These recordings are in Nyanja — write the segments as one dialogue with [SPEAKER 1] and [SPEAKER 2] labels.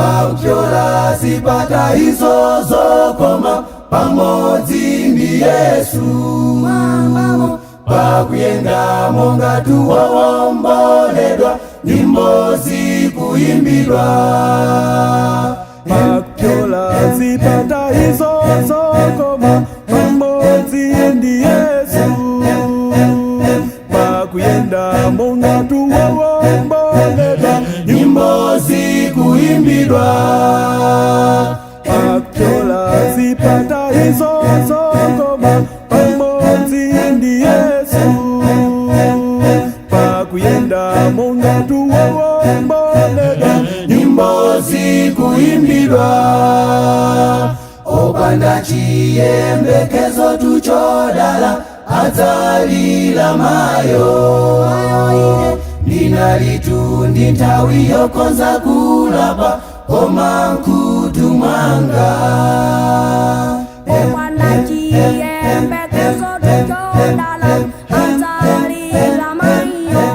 [SPEAKER 1] Pakupyola zipata hizo zokoma pamodzi ndi Yesu. Pakuyenda monga tuwomboledwa nyimbo zikuimbidwa.
[SPEAKER 2] Pakupyola zipata hizo zokoma pamodzi ndi Yesu. Pakuyenda monga tuwomboledwa
[SPEAKER 1] nyimbo zikuimbidwa.
[SPEAKER 2] Pakupyola zipata hizo zokoma pamodzi ndi Yesu. Pakuyenda monga tuwomboledwa
[SPEAKER 1] nyimbo zikuimbidwa. Opanda chiyembekezo tuchodala adzalira mayo. Ndinalitu ndi nthawi yokonza kulapa koma mkutu mwanga.
[SPEAKER 3] Opanda chiyembekezo tuchodala adzalira mayo.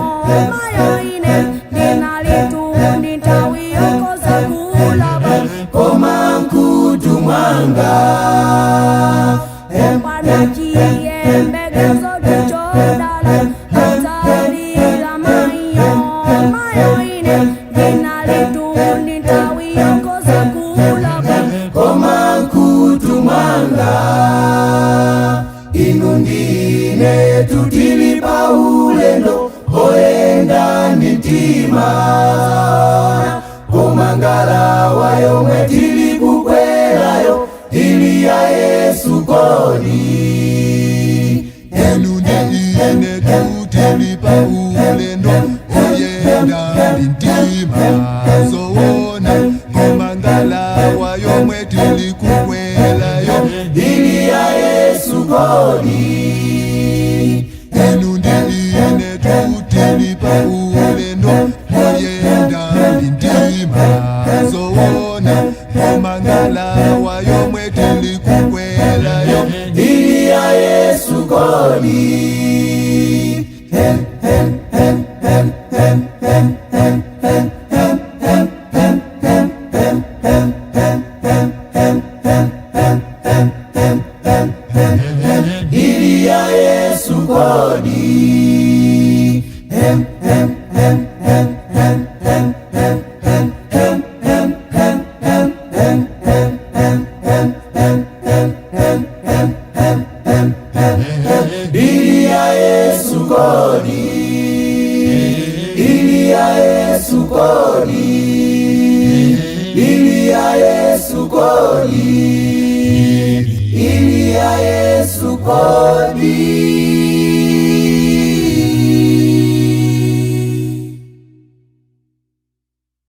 [SPEAKER 3] Ndinalitu ndi nthawi yokonza kulapa
[SPEAKER 1] koma mkutu mwanga.
[SPEAKER 3] Opanda chiyembekezo tuchodala adzalira mayo. Ndinalitu ndi nthawi yokonza kulapa
[SPEAKER 1] koma mkutu mwanga. Inu ndine tutili pa ulendo oyenda ndi mtima. Koma ngalawa yomwe tili kukwerayo ili ya Yesu kodi.
[SPEAKER 4] Inu ndine tutili pa ulendo oyenda ndi mtima. Zoona koma ngalawa yomwe tili kukwerayo
[SPEAKER 1] ili ya Yesu kodi.
[SPEAKER 4] Inu ndine tutili pa ulendo oyenda ndi mtima. Zoona koma ngalawa yomwe tili kukwerayo
[SPEAKER 1] ili ya Yesu kodi. ili ya Yesu kodi. ili ya Yesu kodi. ili ya Yesu kodi. ili ya Yesu kodi. ili ya Yesu kodi.